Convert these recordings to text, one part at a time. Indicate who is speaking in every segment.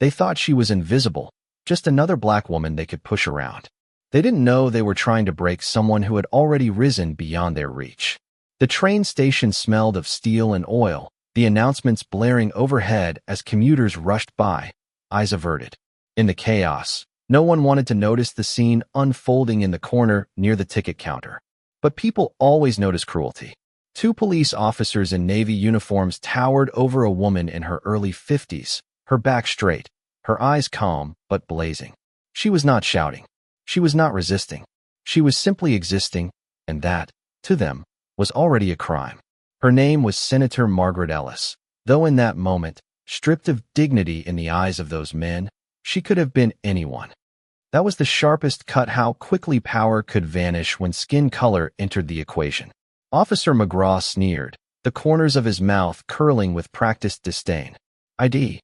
Speaker 1: They thought she was invisible, just another black woman they could push around. They didn't know they were trying to break someone who had already risen beyond their reach. The train station smelled of steel and oil, the announcements blaring overhead as commuters rushed by, eyes averted. In the chaos, no one wanted to notice the scene unfolding in the corner near the ticket counter. But people always notice cruelty. Two police officers in navy uniforms towered over a woman in her early 50s, her back straight, her eyes calm but blazing. She was not shouting. She was not resisting. She was simply existing, and that, to them, was already a crime. Her name was Senator Margaret Ellis, though in that moment, stripped of dignity in the eyes of those men, she could have been anyone. That was the sharpest cut how quickly power could vanish when skin color entered the equation. Officer McGraw sneered, the corners of his mouth curling with practiced disdain. "ID.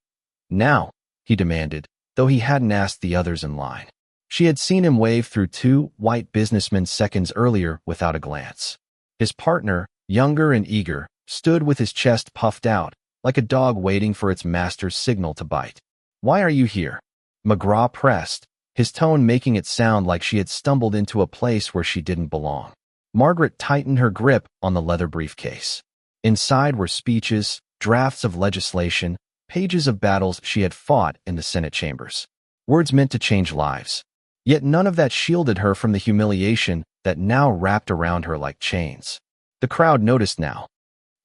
Speaker 1: Now," he demanded, though he hadn't asked the others in line. She had seen him wave through two white businessmen seconds earlier without a glance. His partner, younger and eager, stood with his chest puffed out, like a dog waiting for its master's signal to bite. "Why are you here?" McGraw pressed, his tone making it sound like she had stumbled into a place where she didn't belong. Margaret tightened her grip on the leather briefcase. Inside were speeches, drafts of legislation, pages of battles she had fought in the Senate chambers. Words meant to change lives. Yet none of that shielded her from the humiliation that now wrapped around her like chains. The crowd noticed now.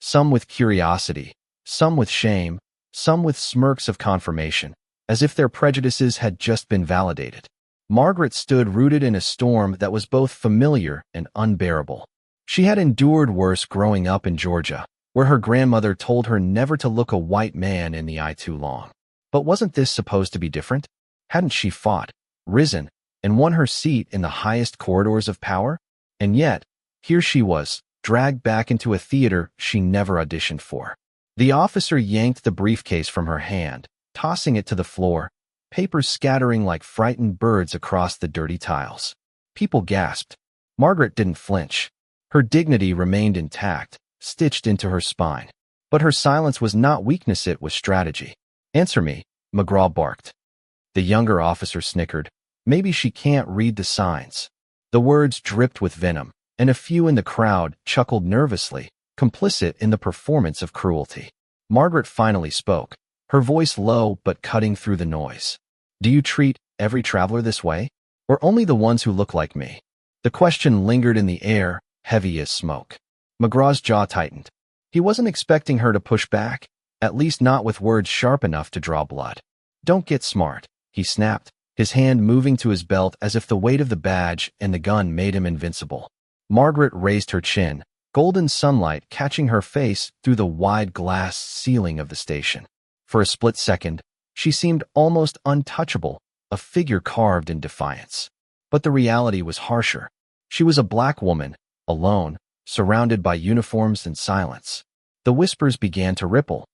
Speaker 1: Some with curiosity, some with shame, some with smirks of confirmation, as if their prejudices had just been validated. Margaret stood rooted in a storm that was both familiar and unbearable. She had endured worse growing up in Georgia, where her grandmother told her never to look a white man in the eye too long. But wasn't this supposed to be different? Hadn't she fought, risen, and won her seat in the highest corridors of power? And yet, here she was, dragged back into a theater she never auditioned for. The officer yanked the briefcase from her hand, tossing it to the floor, papers scattering like frightened birds across the dirty tiles. People gasped. Margaret didn't flinch. Her dignity remained intact, stitched into her spine. But her silence was not weakness, it was strategy. "Answer me," McGraw barked. The younger officer snickered. "Maybe she can't read the signs." The words dripped with venom, and a few in the crowd chuckled nervously, complicit in the performance of cruelty. Margaret finally spoke, her voice low but cutting through the noise. "Do you treat every traveler this way? Or only the ones who look like me?" The question lingered in the air, heavy as smoke. McGraw's jaw tightened. He wasn't expecting her to push back, at least not with words sharp enough to draw blood. "Don't get smart," he snapped, his hand moving to his belt as if the weight of the badge and the gun made him invincible. Margaret raised her chin, golden sunlight catching her face through the wide glass ceiling of the station. For a split second, she seemed almost untouchable, a figure carved in defiance. But the reality was harsher. She was a black woman, alone, surrounded by uniforms and silence. The whispers began to ripple.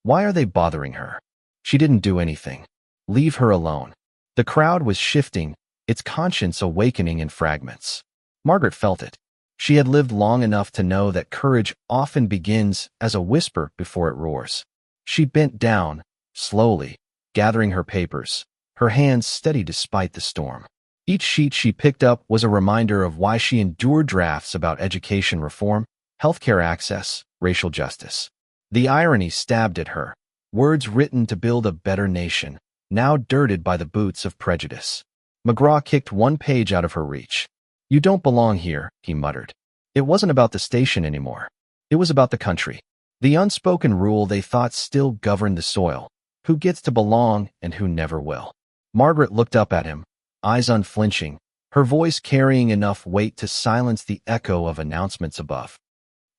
Speaker 1: Why are they bothering her? She didn't do anything. Leave her alone. The crowd was shifting, its conscience awakening in fragments. Margaret felt it. She had lived long enough to know that courage often begins as a whisper before it roars. She bent down, slowly, gathering her papers, her hands steady despite the storm. Each sheet she picked up was a reminder of why she endured drafts about education reform, healthcare access, racial justice. The irony stabbed at her, words written to build a better nation, now dirted by the boots of prejudice. McGraw kicked one page out of her reach. "You don't belong here," he muttered. It wasn't about the station anymore. It was about the country. The unspoken rule they thought still governed the soil. Who gets to belong and who never will. Margaret looked up at him, eyes unflinching, her voice carrying enough weight to silence the echo of announcements above.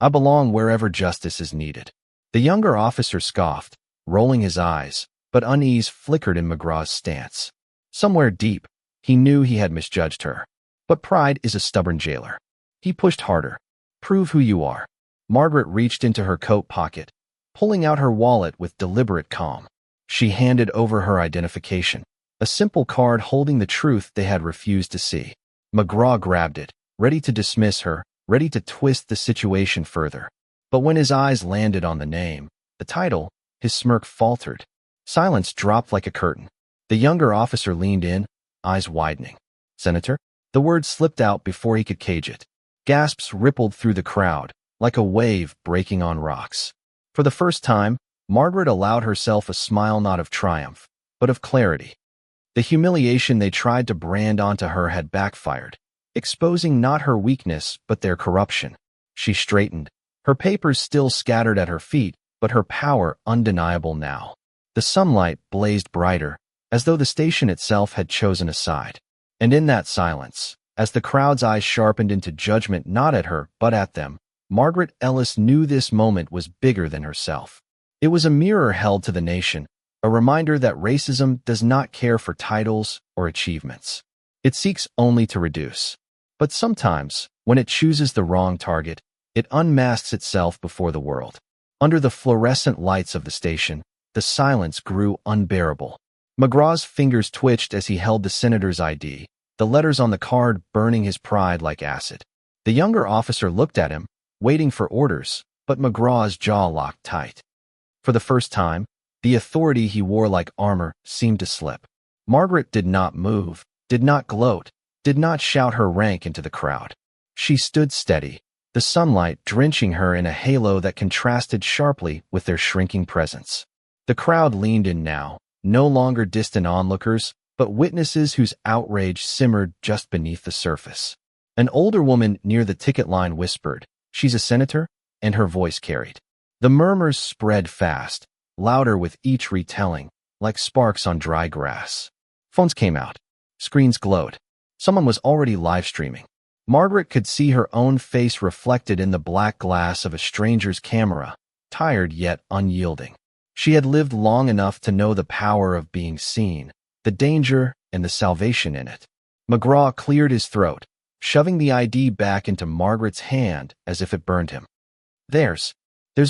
Speaker 1: "I belong wherever justice is needed." The younger officer scoffed, rolling his eyes, but unease flickered in McGraw's stance. Somewhere deep, he knew he had misjudged her. But pride is a stubborn jailer. He pushed harder. "Prove who you are." Margaret reached into her coat pocket, pulling out her wallet with deliberate calm. She handed over her identification, a simple card holding the truth they had refused to see. McGraw grabbed it, ready to dismiss her, ready to twist the situation further. But when his eyes landed on the name, the title, his smirk faltered. Silence dropped like a curtain. The younger officer leaned in, eyes widening. "Senator?" The word slipped out before he could cage it. Gasps rippled through the crowd, like a wave breaking on rocks. For the first time, Margaret allowed herself a smile not of triumph, but of clarity. The humiliation they tried to brand onto her had backfired, exposing not her weakness but their corruption. She straightened, her papers still scattered at her feet, but her power undeniable now. The sunlight blazed brighter, as though the station itself had chosen a side. And in that silence, as the crowd's eyes sharpened into judgment not at her but at them, Margaret Ellis knew this moment was bigger than herself. It was a mirror held to the nation, a reminder that racism does not care for titles or achievements. It seeks only to reduce. But sometimes, when it chooses the wrong target, it unmasks itself before the world. Under the fluorescent lights of the station, the silence grew unbearable. McGraw's fingers twitched as he held the senator's ID, the letters on the card burning his pride like acid. The younger officer looked at him, waiting for orders, but McGraw's jaw locked tight. For the first time, the authority he wore like armor seemed to slip. Margaret did not move, did not gloat, did not shout her rank into the crowd. She stood steady, the sunlight drenching her in a halo that contrasted sharply with their shrinking presence. The crowd leaned in now, no longer distant onlookers, but witnesses whose outrage simmered just beneath the surface. An older woman near the ticket line whispered, "She's a senator?" and her voice carried. The murmurs spread fast, louder with each retelling, like sparks on dry grass. Phones came out. Screens glowed. Someone was already live streaming. Margaret could see her own face reflected in the black glass of a stranger's camera, tired yet unyielding. She had lived long enough to know the power of being seen, the danger and the salvation in it. McGraw cleared his throat, shoving the ID back into Margaret's hand as if it burned him. There's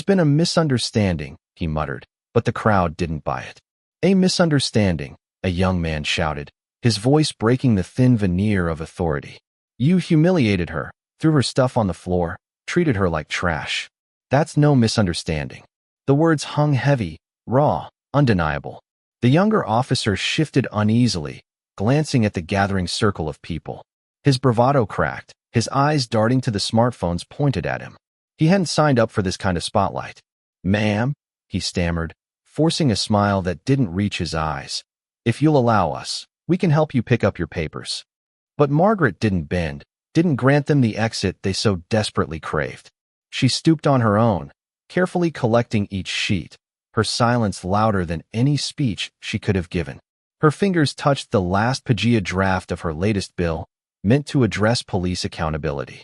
Speaker 1: been a misunderstanding," he muttered, but the crowd didn't buy it. "A misunderstanding," a young man shouted, his voice breaking the thin veneer of authority. "You humiliated her, threw her stuff on the floor, treated her like trash. That's no misunderstanding." The words hung heavy, raw, undeniable. The younger officer shifted uneasily, glancing at the gathering circle of people. His bravado cracked, his eyes darting to the smartphones pointed at him. He hadn't signed up for this kind of spotlight. "Ma'am," he stammered, forcing a smile that didn't reach his eyes. "If you'll allow us, we can help you pick up your papers." But Margaret didn't bend, didn't grant them the exit they so desperately craved. She stooped on her own, carefully collecting each sheet, her silence louder than any speech she could have given. Her fingers touched the last Pagea draft of her latest bill, meant to address police accountability.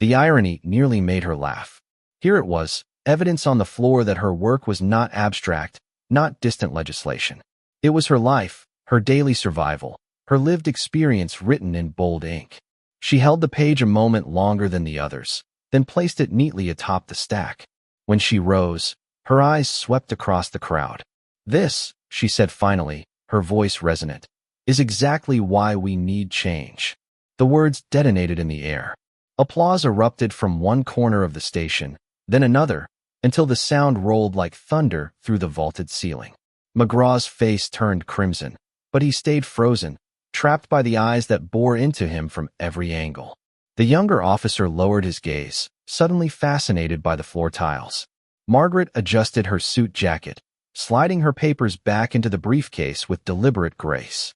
Speaker 1: The irony nearly made her laugh. Here it was, evidence on the floor that her work was not abstract, not distant legislation. It was her life, her daily survival, her lived experience written in bold ink. She held the page a moment longer than the others, then placed it neatly atop the stack. When she rose, her eyes swept across the crowd. "This," she said finally, her voice resonant, "is exactly why we need change." The words detonated in the air. Applause erupted from one corner of the station, then another, until the sound rolled like thunder through the vaulted ceiling. McGraw's face turned crimson, but he stayed frozen, trapped by the eyes that bore into him from every angle. The younger officer lowered his gaze, suddenly fascinated by the floor tiles. Margaret adjusted her suit jacket, sliding her papers back into the briefcase with deliberate grace.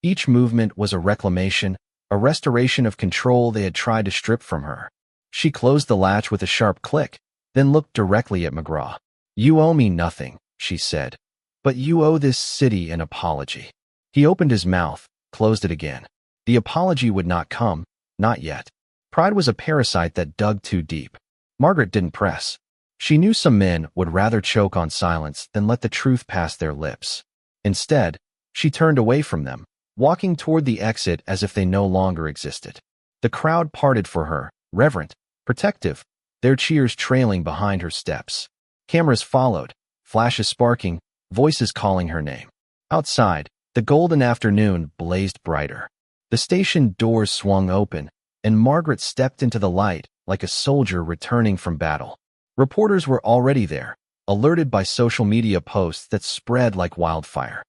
Speaker 1: Each movement was a reclamation, a restoration of control they had tried to strip from her. She closed the latch with a sharp click, then looked directly at McGraw. "You owe me nothing," she said, "but you owe this city an apology." He opened his mouth, closed it again. The apology would not come, not yet. Pride was a parasite that dug too deep. Margaret didn't press. She knew some men would rather choke on silence than let the truth pass their lips. Instead, she turned away from them, walking toward the exit as if they no longer existed. The crowd parted for her, reverent, protective, their cheers trailing behind her steps. Cameras followed, flashes sparking, voices calling her name. Outside, the golden afternoon blazed brighter. The station doors swung open, and Margaret stepped into the light like a soldier returning from battle. Reporters were already there, alerted by social media posts that spread like wildfire.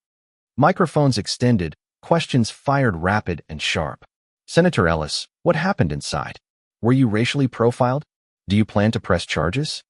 Speaker 1: Microphones extended, questions fired rapid and sharp. Senator Ellis, what happened inside? Were you racially profiled? Do you plan to press charges?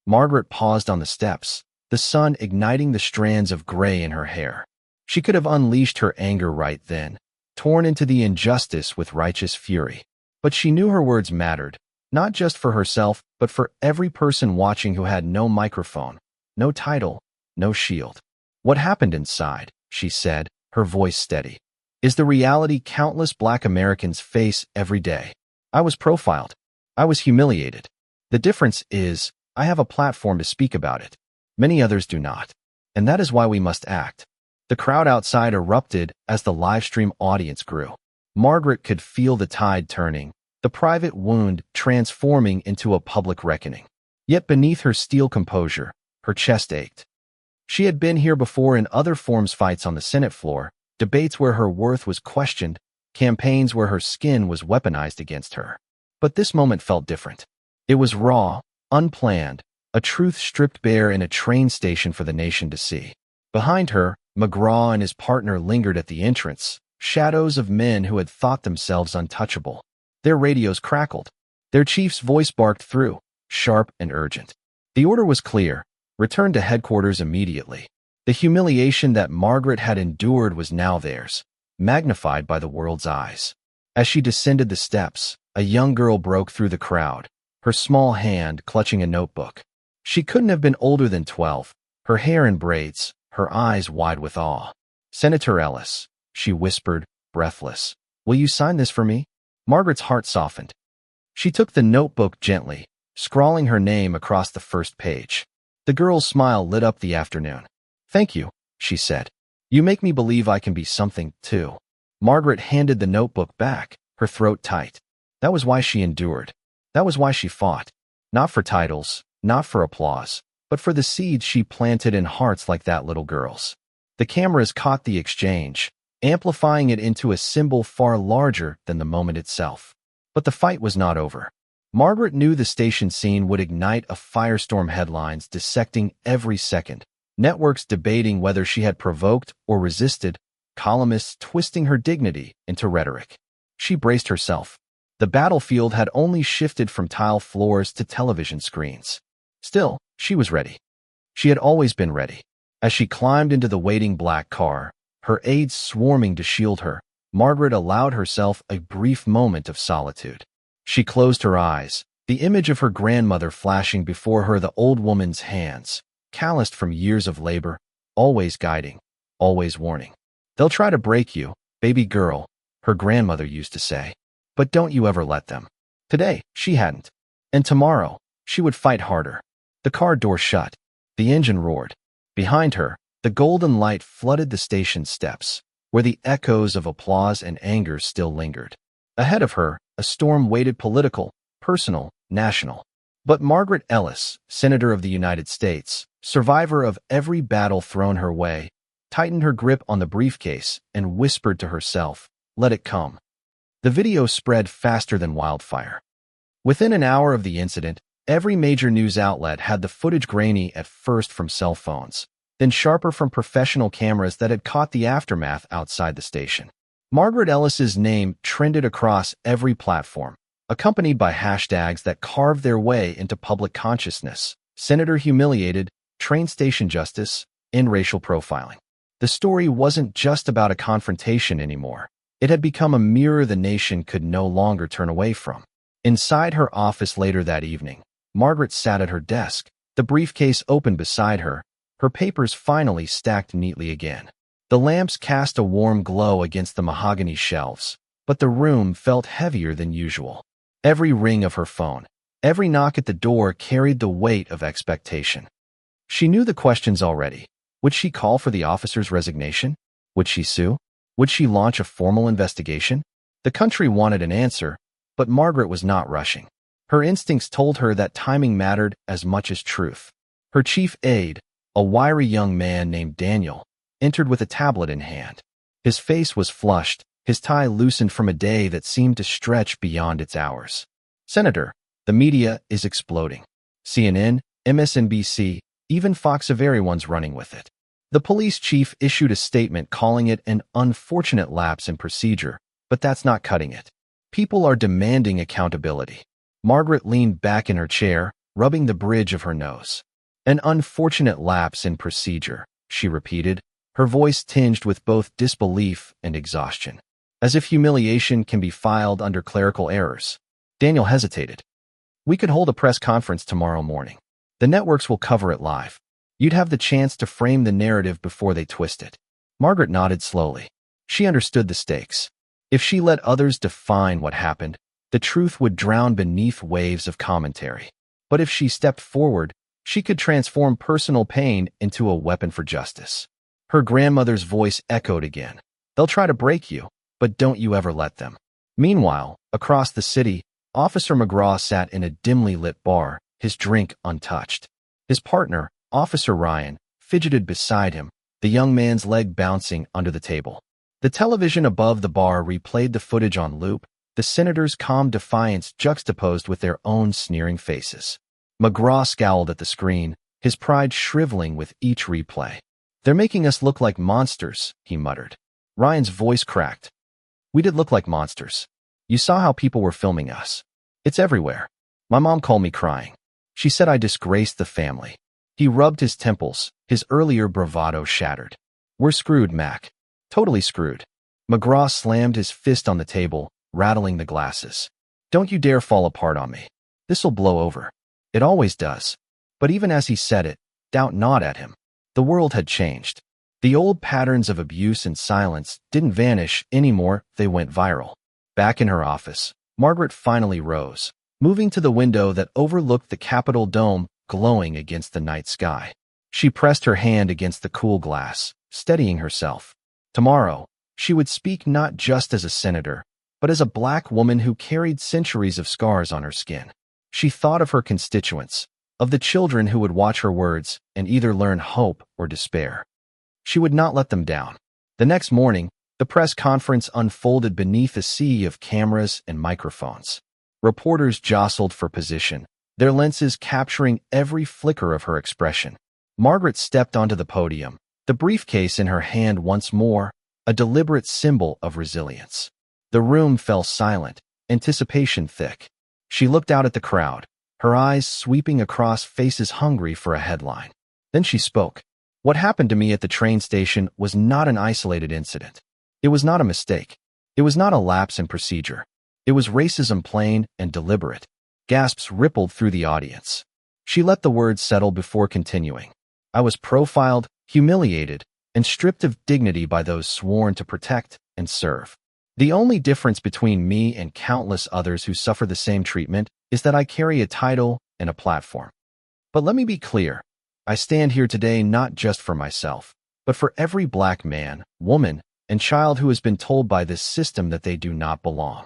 Speaker 1: Margaret paused on the steps, the sun igniting the strands of gray in her hair. She could have unleashed her anger right then, torn into the injustice with righteous fury. But she knew her words mattered, not just for herself, but for every person watching who had no microphone, no title, no shield. What happened inside, she said, her voice steady, is the reality countless Black Americans face every day. I was profiled. I was humiliated. The difference is, I have a platform to speak about it. Many others do not. And that is why we must act. The crowd outside erupted as the livestream audience grew. Margaret could feel the tide turning, the private wound transforming into a public reckoning. Yet beneath her steel composure, her chest ached. She had been here before in other forms, fights on the Senate floor, debates where her worth was questioned, campaigns where her skin was weaponized against her. But this moment felt different. It was raw, unplanned, a truth stripped bare in a train station for the nation to see. Behind her, McGraw and his partner lingered at the entrance, shadows of men who had thought themselves untouchable. Their radios crackled. Their chief's voice barked through, sharp and urgent. The order was clear: return to headquarters immediately. The humiliation that Margaret had endured was now theirs, magnified by the world's eyes. As she descended the steps, a young girl broke through the crowd, her small hand clutching a notebook. She couldn't have been older than 12, her hair in braids, her eyes wide with awe. Senator Ellis, she whispered, breathless, will you sign this for me? Margaret's heart softened. She took the notebook gently, scrawling her name across the first page. The girl's smile lit up the afternoon. Thank you, she said. You make me believe I can be something, too. Margaret handed the notebook back, her throat tight. That was why she endured. That was why she fought. Not for titles, not for applause, but for the seeds she planted in hearts like that little girl's. The cameras caught the exchange, amplifying it into a symbol far larger than the moment itself. But the fight was not over. Margaret knew the station scene would ignite a firestorm, headlines dissecting every second, networks debating whether she had provoked or resisted, columnists twisting her dignity into rhetoric. She braced herself. The battlefield had only shifted from tile floors to television screens. Still, she was ready. She had always been ready. As she climbed into the waiting black car, her aides swarming to shield her, Margaret allowed herself a brief moment of solitude. She closed her eyes, the image of her grandmother flashing before her, the old woman's hands, calloused from years of labor, always guiding, always warning. They'll try to break you, baby girl, her grandmother used to say. But don't you ever let them. Today, she hadn't. And tomorrow, she would fight harder. The car door shut. The engine roared. Behind her, the golden light flooded the station steps, where the echoes of applause and anger still lingered. Ahead of her, a storm waited, political, personal, national. But Margaret Ellis, Senator of the United States, survivor of every battle thrown her way, tightened her grip on the briefcase and whispered to herself, let it come. The video spread faster than wildfire. Within an hour of the incident, every major news outlet had the footage, grainy at first from cell phones, then sharper from professional cameras that had caught the aftermath outside the station. Margaret Ellis's name trended across every platform, accompanied by hashtags that carved their way into public consciousness: Senator humiliated, train station justice, end racial profiling. The story wasn't just about a confrontation anymore. It had become a mirror the nation could no longer turn away from. Inside her office later that evening, Margaret sat at her desk, the briefcase open beside her, her papers finally stacked neatly again. The lamps cast a warm glow against the mahogany shelves, but the room felt heavier than usual. Every ring of her phone, every knock at the door carried the weight of expectation. She knew the questions already. Would she call for the officer's resignation? Would she sue? Would she launch a formal investigation? The country wanted an answer, but Margaret was not rushing. Her instincts told her that timing mattered as much as truth. Her chief aide, a wiry young man named Daniel, entered with a tablet in hand. His face was flushed, his tie loosened from a day that seemed to stretch beyond its hours. Senator, the media is exploding. CNN, MSNBC, Even Fox of everyone's running with it. The police chief issued a statement calling it an unfortunate lapse in procedure, but that's not cutting it. People are demanding accountability. Margaret leaned back in her chair, rubbing the bridge of her nose. An unfortunate lapse in procedure, she repeated, her voice tinged with both disbelief and exhaustion. As if humiliation can be filed under clerical errors. Daniel hesitated. We could hold a press conference tomorrow morning. The networks will cover it live. You'd have the chance to frame the narrative before they twist it. Margaret nodded slowly. She understood the stakes. If she let others define what happened, the truth would drown beneath waves of commentary. But if she stepped forward, she could transform personal pain into a weapon for justice. Her grandmother's voice echoed again. They'll try to break you, but don't you ever let them. Meanwhile, across the city, Officer McGraw sat in a dimly lit bar, his drink untouched. His partner, Officer Ryan, fidgeted beside him, the young man's leg bouncing under the table. The television above the bar replayed the footage on loop, the senator's calm defiance juxtaposed with their own sneering faces. McGraw scowled at the screen, his pride shriveling with each replay. They're making us look like monsters, he muttered. Ryan's voice cracked. We did look like monsters. You saw how people were filming us. It's everywhere. My mom called me crying. She said I disgraced the family. He rubbed his temples, his earlier bravado shattered. We're screwed, Mac. Totally screwed. McGraw slammed his fist on the table, rattling the glasses. Don't you dare fall apart on me. This'll blow over. It always does. But even as he said it, doubt not at him. The world had changed. The old patterns of abuse and silence didn't vanish anymore, they went viral. Back in her office, Margaret finally rose, moving to the window that overlooked the Capitol dome glowing against the night sky. She pressed her hand against the cool glass, steadying herself. Tomorrow, she would speak not just as a senator, but as a black woman who carried centuries of scars on her skin. She thought of her constituents, of the children who would watch her words and either learn hope or despair. She would not let them down. The next morning, the press conference unfolded beneath a sea of cameras and microphones. Reporters jostled for position, their lenses capturing every flicker of her expression. Margaret stepped onto the podium, the briefcase in her hand once more, a deliberate symbol of resilience. The room fell silent, anticipation thick. She looked out at the crowd, her eyes sweeping across faces hungry for a headline. Then she spoke. What happened to me at the train station was not an isolated incident. It was not a mistake. It was not a lapse in procedure. It was racism plain and deliberate. Gasps rippled through the audience. She let the words settle before continuing. I was profiled, humiliated, and stripped of dignity by those sworn to protect and serve. The only difference between me and countless others who suffer the same treatment is that I carry a title and a platform. But let me be clear. I stand here today not just for myself, but for every black man, woman, and child who has been told by this system that they do not belong.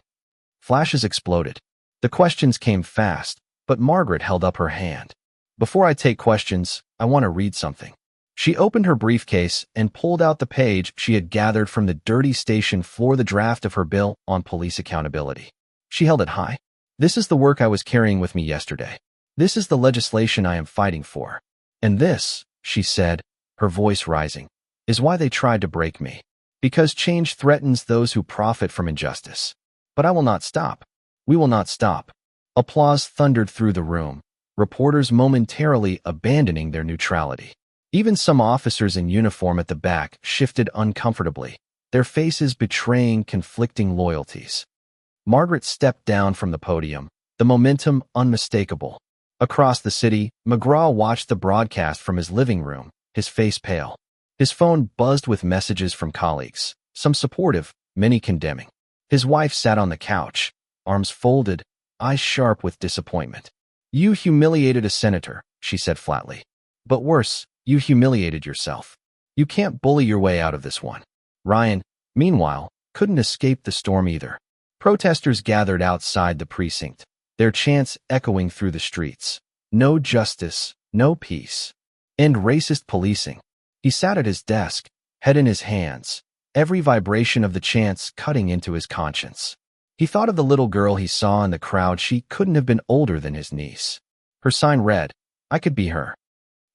Speaker 1: Flashes exploded. The questions came fast, but Margaret held up her hand. Before I take questions, I want to read something. She opened her briefcase and pulled out the page she had gathered from the dirty station floor, the draft of her bill on police accountability. She held it high. This is the work I was carrying with me yesterday. This is the legislation I am fighting for. And this, she said, her voice rising, is why they tried to break me. Because change threatens those who profit from injustice. But I will not stop. We will not stop. Applause thundered through the room, reporters momentarily abandoning their neutrality. Even some officers in uniform at the back shifted uncomfortably, their faces betraying conflicting loyalties. Margaret stepped down from the podium, the momentum unmistakable. Across the city, McGraw watched the broadcast from his living room, his face pale. His phone buzzed with messages from colleagues, some supportive, many condemning. His wife sat on the couch, arms folded, eyes sharp with disappointment. You humiliated a senator, she said flatly. But worse, you humiliated yourself. You can't bully your way out of this one. Ryan, meanwhile, couldn't escape the storm either. Protesters gathered outside the precinct, their chants echoing through the streets. No justice, no peace. End racist policing. He sat at his desk, head in his hands, every vibration of the chants cutting into his conscience. He thought of the little girl he saw in the crowd. She couldn't have been older than his niece. Her sign read, I could be her.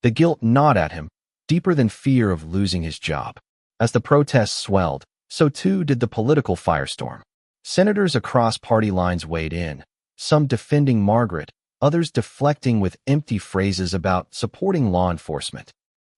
Speaker 1: The guilt gnawed at him, deeper than fear of losing his job. As the protests swelled, so too did the political firestorm. Senators across party lines weighed in, some defending Margaret, others deflecting with empty phrases about supporting law enforcement.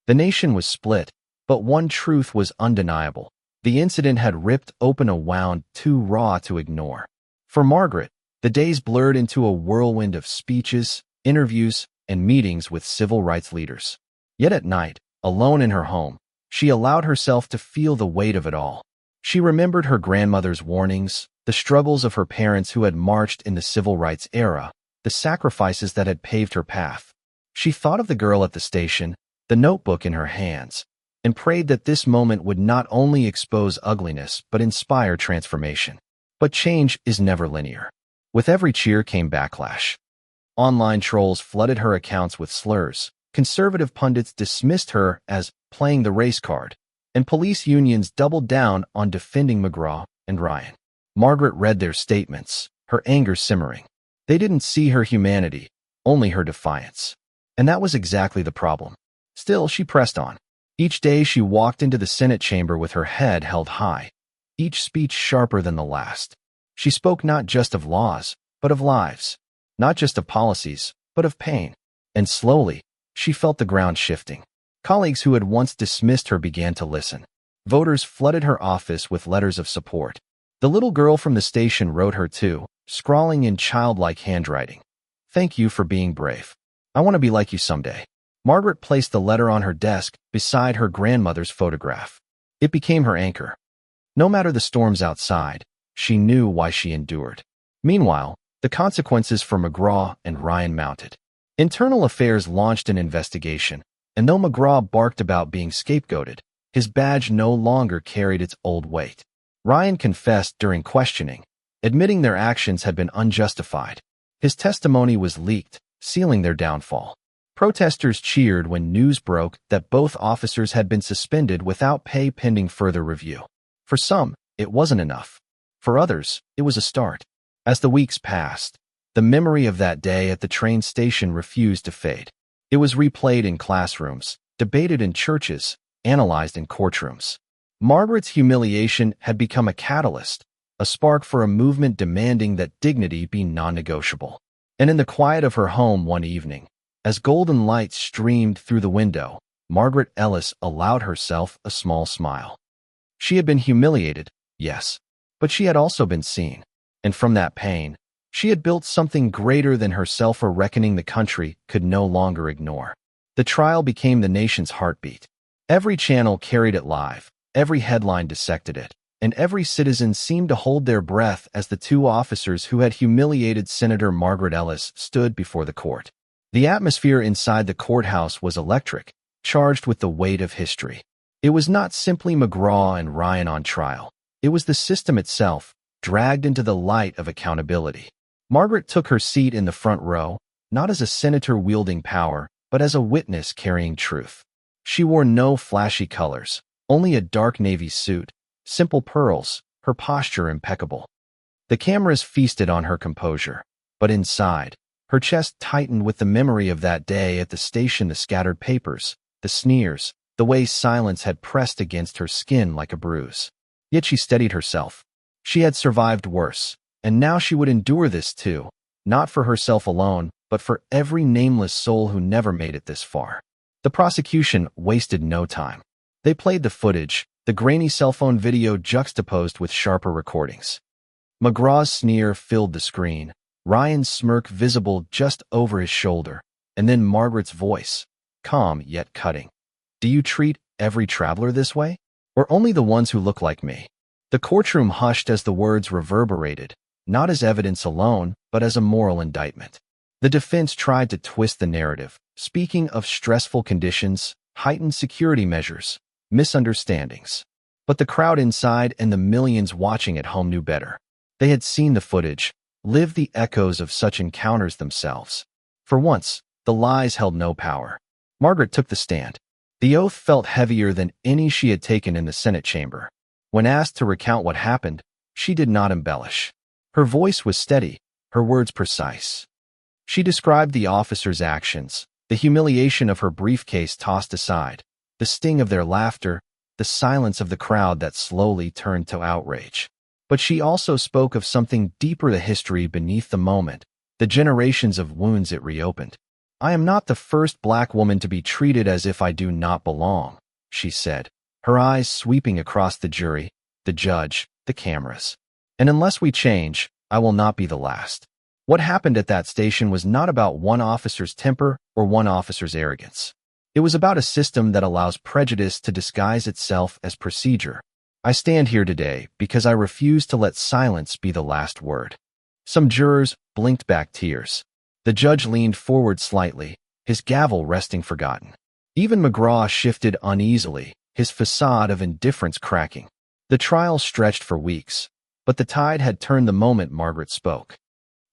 Speaker 1: The nation was split, but one truth was undeniable. The incident had ripped open a wound too raw to ignore. For Margaret, the days blurred into a whirlwind of speeches, interviews, and meetings with civil rights leaders. Yet at night, alone in her home, she allowed herself to feel the weight of it all. She remembered her grandmother's warnings, the struggles of her parents who had marched in the civil rights era, the sacrifices that had paved her path. She thought of the girl at the station, the notebook in her hands, and prayed that this moment would not only expose ugliness but inspire transformation. But change is never linear. With every cheer came backlash. Online trolls flooded her accounts with slurs, conservative pundits dismissed her as playing the race card, and police unions doubled down on defending McGraw and Ryan. Margaret read their statements, her anger simmering. They didn't see her humanity, only her defiance. And that was exactly the problem. Still, she pressed on. Each day she walked into the Senate chamber with her head held high, each speech sharper than the last. She spoke not just of laws, but of lives. Not just of policies, but of pain. And slowly, she felt the ground shifting. Colleagues who had once dismissed her began to listen. Voters flooded her office with letters of support. The little girl from the station wrote her too, scrawling in childlike handwriting. "Thank you for being brave. I want to be like you someday." Margaret placed the letter on her desk beside her grandmother's photograph. It became her anchor. No matter the storms outside, she knew why she endured. Meanwhile, the consequences for McGraw and Ryan mounted. Internal Affairs launched an investigation, and though McGraw barked about being scapegoated, his badge no longer carried its old weight. Ryan confessed during questioning, admitting their actions had been unjustified. His testimony was leaked, sealing their downfall. Protesters cheered when news broke that both officers had been suspended without pay pending further review. For some, it wasn't enough. For others, it was a start. As the weeks passed, the memory of that day at the train station refused to fade. It was replayed in classrooms, debated in churches, analyzed in courtrooms. Margaret's humiliation had become a catalyst, a spark for a movement demanding that dignity be non-negotiable. And in the quiet of her home one evening, as golden light streamed through the window, Margaret Ellis allowed herself a small smile. She had been humiliated, yes, but she had also been seen. And from that pain, she had built something greater than herself, a reckoning the country could no longer ignore. The trial became the nation's heartbeat. Every channel carried it live, every headline dissected it, and every citizen seemed to hold their breath as the two officers who had humiliated Senator Margaret Ellis stood before the court. The atmosphere inside the courthouse was electric, charged with the weight of history. It was not simply McGraw and Ryan on trial. It was the system itself, dragged into the light of accountability. Margaret took her seat in the front row, not as a senator wielding power, but as a witness carrying truth. She wore no flashy colors, only a dark navy suit, simple pearls, her posture impeccable. The cameras feasted on her composure, but inside, her chest tightened with the memory of that day at the station, the scattered papers, the sneers, the way silence had pressed against her skin like a bruise. Yet she steadied herself. She had survived worse, and now she would endure this too, not for herself alone, but for every nameless soul who never made it this far. The prosecution wasted no time. They played the footage, the grainy cell phone video juxtaposed with sharper recordings. McGraw's sneer filled the screen, Ryan's smirk visible just over his shoulder, and then Margaret's voice, calm yet cutting. "Do you treat every traveler this way? Or only the ones who look like me?" The courtroom hushed as the words reverberated, not as evidence alone, but as a moral indictment. The defense tried to twist the narrative, speaking of stressful conditions, heightened security measures, misunderstandings. But the crowd inside and the millions watching at home knew better. They had seen the footage, lived the echoes of such encounters themselves. For once, the lies held no power. Margaret took the stand. The oath felt heavier than any she had taken in the Senate chamber. When asked to recount what happened, she did not embellish. Her voice was steady, her words precise. She described the officer's actions, The humiliation of her briefcase tossed aside, the sting of their laughter, the silence of the crowd that slowly turned to outrage. But she also spoke of something deeper, the history beneath the moment, the generations of wounds it reopened. "I am not the first black woman to be treated as if I do not belong," she said, her eyes sweeping across the jury, the judge, the cameras. "And unless we change, I will not be the last." What happened at that station was not about one officer's temper or one officer's arrogance. It was about a system that allows prejudice to disguise itself as procedure. "I stand here today because I refuse to let silence be the last word." Some jurors blinked back tears. The judge leaned forward slightly, his gavel resting forgotten. Even McGraw shifted uneasily, his facade of indifference cracking. The trial stretched for weeks, but the tide had turned the moment Margaret spoke.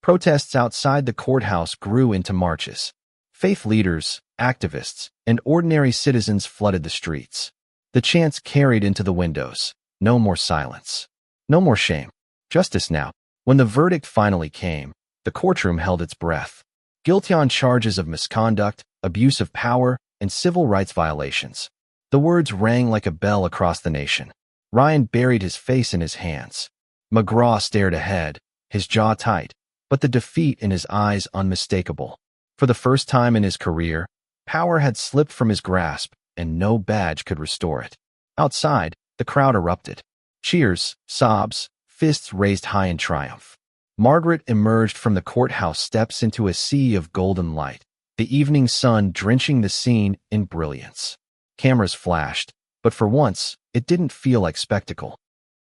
Speaker 1: Protests outside the courthouse grew into marches. Faith leaders, activists, and ordinary citizens flooded the streets. The chants carried into the windows. No more silence. No more shame. Justice now. When the verdict finally came, the courtroom held its breath. Guilty on charges of misconduct, abuse of power, and civil rights violations. The words rang like a bell across the nation. Ryan buried his face in his hands. McGraw stared ahead, his jaw tight, but the defeat in his eyes unmistakable. For the first time in his career, power had slipped from his grasp, and no badge could restore it. Outside, the crowd erupted. Cheers, sobs, fists raised high in triumph. Margaret emerged from the courthouse steps into a sea of golden light, the evening sun drenching the scene in brilliance. Cameras flashed, but for once, it didn't feel like spectacle.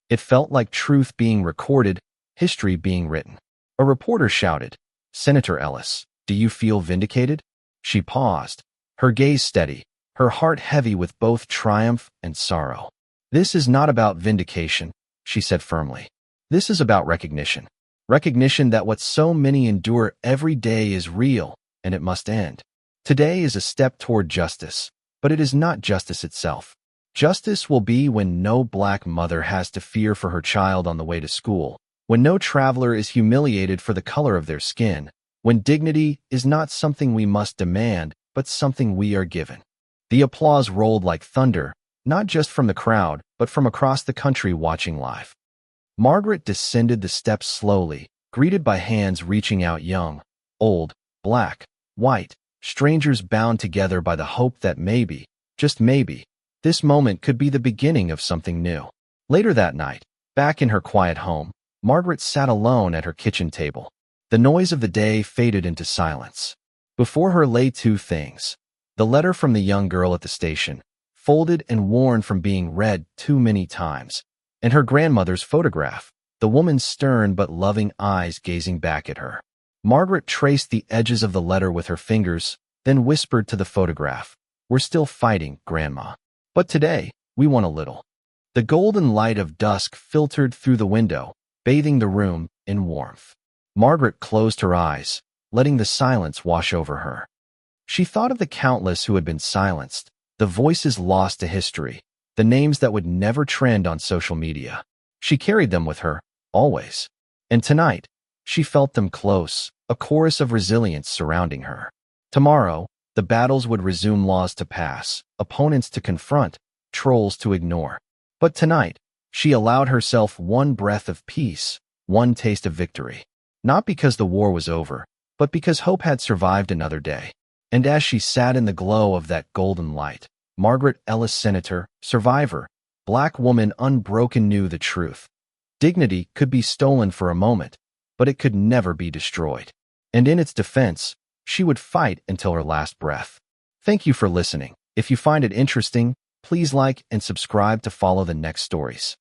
Speaker 1: It felt like truth being recorded, history being written. A reporter shouted, "Senator Ellis, do you feel vindicated?" She paused, her gaze steady, her heart heavy with both triumph and sorrow. "This is not about vindication," she said firmly. "This is about recognition. Recognition that what so many endure every day is real, and it must end. Today is a step toward justice, but it is not justice itself. Justice will be when no black mother has to fear for her child on the way to school, when no traveler is humiliated for the color of their skin, when dignity is not something we must demand, but something we are given." The applause rolled like thunder, not just from the crowd, but from across the country watching live. Margaret descended the steps slowly, greeted by hands reaching out, young, old, black, white, strangers bound together by the hope that maybe, just maybe, this moment could be the beginning of something new. Later that night, back in her quiet home, Margaret sat alone at her kitchen table. The noise of the day faded into silence. Before her lay two things: the letter from the young girl at the station, folded and worn from being read too many times, and her grandmother's photograph, the woman's stern but loving eyes gazing back at her. Margaret traced the edges of the letter with her fingers, then whispered to the photograph, "We're still fighting, Grandma. But today, we won a little." The golden light of dusk filtered through the window, bathing the room in warmth. Margaret closed her eyes, letting the silence wash over her. She thought of the countless who had been silenced, the voices lost to history, the names that would never trend on social media. She carried them with her, always. And tonight, she felt them close, a chorus of resilience surrounding her. Tomorrow, the battles would resume, laws to pass, opponents to confront, trolls to ignore. But tonight, she allowed herself one breath of peace, one taste of victory. Not because the war was over, but because hope had survived another day. And as she sat in the glow of that golden light, Margaret Ellis, senator, survivor, black woman unbroken, knew the truth. Dignity could be stolen for a moment, but it could never be destroyed. And in its defense, she would fight until her last breath. Thank you for listening. If you find it interesting, please like and subscribe to follow the next stories.